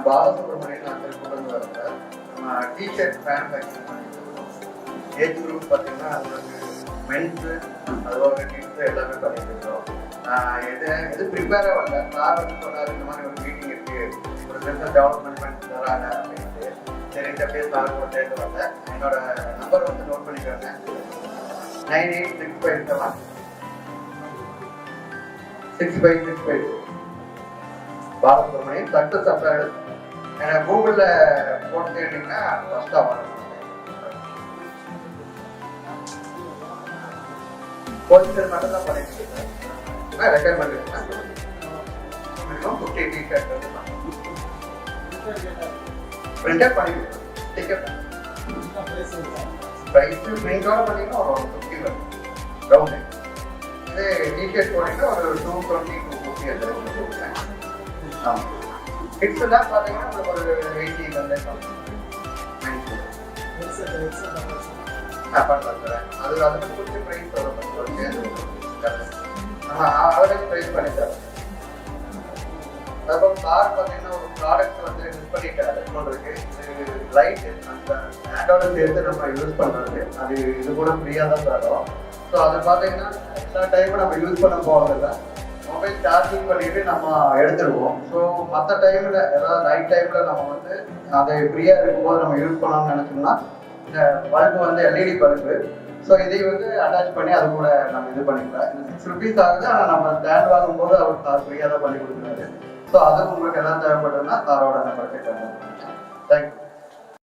பாலசுப்ரமணியன் நான் திருப்பூர்லேருந்து வரேன். நம்ம டிஷர்ட் மேனுஃபேக்சரிங் பண்ணிட்டு இருக்கோம். ஏஜ் குரூப் பார்த்தீங்கன்னா உங்களுக்கு மென்ஸு அதுபோக கிட்ஸு எல்லாமே பண்ணிட்டு இருக்கோம். எது ப்ரிப்பேராக வரல. சார் வந்து சொன்னார் இந்த மாதிரி ஒரு மீட்டிங் இருக்குது, ஒரு பிஸ்னஸ் டெவலப்மெண்ட் பண்ணி தராங்க அப்படின்ட்டு. சரிங்க அப்படியே சார் கூட சேர்த்து வரல. என்னோட நம்பர் வந்து நோட் பண்ணிக்கிறேங்க. 986557 6565 பாலசுப்ரமணியன் சக்ஸஸ் அப்பேரல். எனக்கு கூகுளில் போட்டு கேட்டிங்கன்னா ஃபஸ்ட்டாக வரும். ஹோல்சேல் மட்டும் தான் பண்ணிட்டு இருக்கேன். ரெக்கார்ட் பண்ணிருக்கேன். மினிமம் 50 டிஷர்ட் பிரிண்டர் பண்ணிருக்கேன். டிக்கெட் ப்ரைஸ் பிரிண்டோட பண்ணிங்கன்னா ஒரு 50 வரும் ரவுண்டு. இது டிஷர்ட் போனீங்கன்னா ஒரு 220 250 எடுத்துருக்கேன். ஆமாம். கிட்ஸ்லாம் பார்த்தீங்கன்னா உங்களுக்கு ஒரு 80 வந்து பண்ணலாம் சார். அது மட்டும் கொஞ்சம் ப்ரைஸ் வரும். நம்ம ஆவரேஜ் ப்ரைஸ் பண்ணி தரோம். அதுபோல் கார் பார்த்தீங்கன்னா ஒரு ப்ராடக்ட் வந்து யூஸ் பண்ணிட்டாரு சொல்றதுக்கு. இது லைட் அந்த ஹேண்டோட சேர்த்து நம்ம யூஸ் பண்ணுறது அது இது கூட ஃப்ரீயாக தான் தரோம். ஸோ அதை பார்த்தீங்கன்னா எல்லா டைமும் நம்ம யூஸ் பண்ண போகிறதில்ல. மொபைல் சார்ஜிங் பண்ணிட்டு நம்ம எடுத்துருவோம். ஸோ மற்ற டைமில் ஏதாவது நைட் டைமில் நம்ம வந்து அதை ஃப்ரீயாக இருக்கும்போது நம்ம யூஸ் பண்ணலாம்னு நினச்சோம்னா இந்த பல்பு வந்து எல்இடி பல்பு. ஸோ இதை வந்து அட்டாச் பண்ணி அது கூட நம்ம இது பண்ணிக்கலாம். இது 6 rupees ஆகுது. ஆனால் நம்ம ஸ்டாண்ட் வாங்கும்போது அவர் கார் ஃப்ரீயாக தான் பண்ணி கொடுக்குறாரு. ஸோ அது உங்களுக்கு எல்லாம் தேவைப்படுதுன்னா காரோட நம்பர் கேட்கணும்.